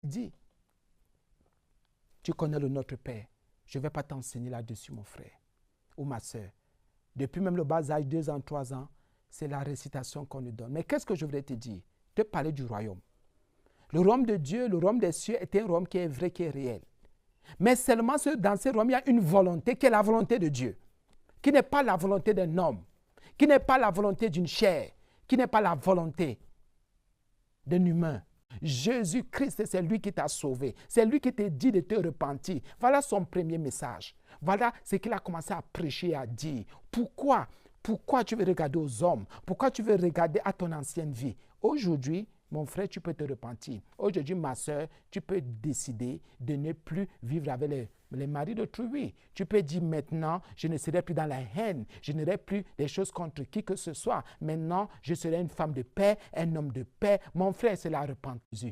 Dis, tu connais le Notre Père. Je ne vais pas t'enseigner là-dessus, mon frère ou ma soeur. Depuis même le bas âge, 2 ans, 3 ans, c'est la récitation qu'on nous donne. Mais qu'est-ce que je voudrais te dire? Te parler du royaume. Le royaume de Dieu, le royaume des cieux est un royaume qui est vrai, qui est réel. Mais seulement dans ce royaume, il y a une volonté qui est la volonté de Dieu, qui n'est pas la volonté d'un homme, qui n'est pas la volonté d'une chair, qui n'est pas la volonté d'un humain. Jésus-Christ, c'est lui qui t'a sauvé. C'est lui qui t'a dit de te repentir. Voilà son premier message. Voilà ce qu'il a commencé à prêcher et à dire. Pourquoi tu veux regarder aux hommes? Pourquoi tu veux regarder à ton ancienne vie? Aujourd'hui, mon frère, tu peux te repentir. Aujourd'hui, ma soeur, tu peux décider de ne plus vivre avec les maris d'autrui. Tu peux dire maintenant, je ne serai plus dans la haine. Je n'aurai plus des choses contre qui que ce soit. Maintenant, je serai une femme de paix, un homme de paix. Mon frère, c'est la repentance.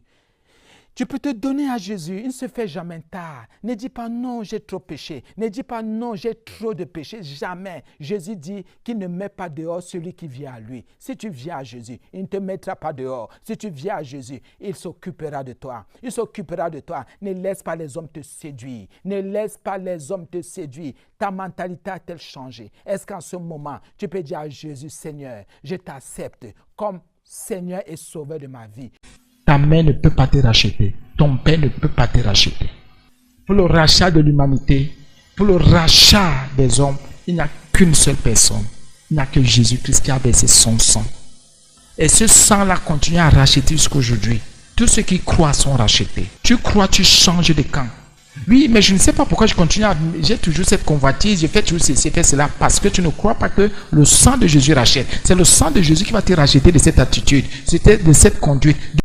Tu peux te donner à Jésus. Il ne se fait jamais tard. Ne dis pas non, j'ai trop péché. Ne dis pas non, j'ai trop de péché. Jamais. Jésus dit qu'il ne met pas dehors celui qui vient à lui. Si tu viens à Jésus, il ne te mettra pas dehors. Si tu viens à Jésus, il s'occupera de toi. Il s'occupera de toi. Ne laisse pas les hommes te séduire. Ne laisse pas les hommes te séduire. Ta mentalité a-t-elle changé? Est-ce qu'en ce moment, tu peux dire à Jésus, Seigneur, je t'accepte comme Seigneur et Sauveur de ma vie? Ta mère ne peut pas te racheter. Ton père ne peut pas te racheter. Pour le rachat de l'humanité, pour le rachat des hommes, il n'y a qu'une seule personne. Il n'y a que Jésus-Christ qui a versé son sang. Et ce sang-là continue à racheter jusqu'à aujourd'hui. Tous ceux qui croient sont rachetés. Tu crois, tu changes de camp. Oui, mais je ne sais pas pourquoi je continue à... J'ai toujours cette convoitise, je fais toujours ceci, fais cela, parce que tu ne crois pas que le sang de Jésus rachète. C'est le sang de Jésus qui va te racheter de cette attitude, de cette conduite.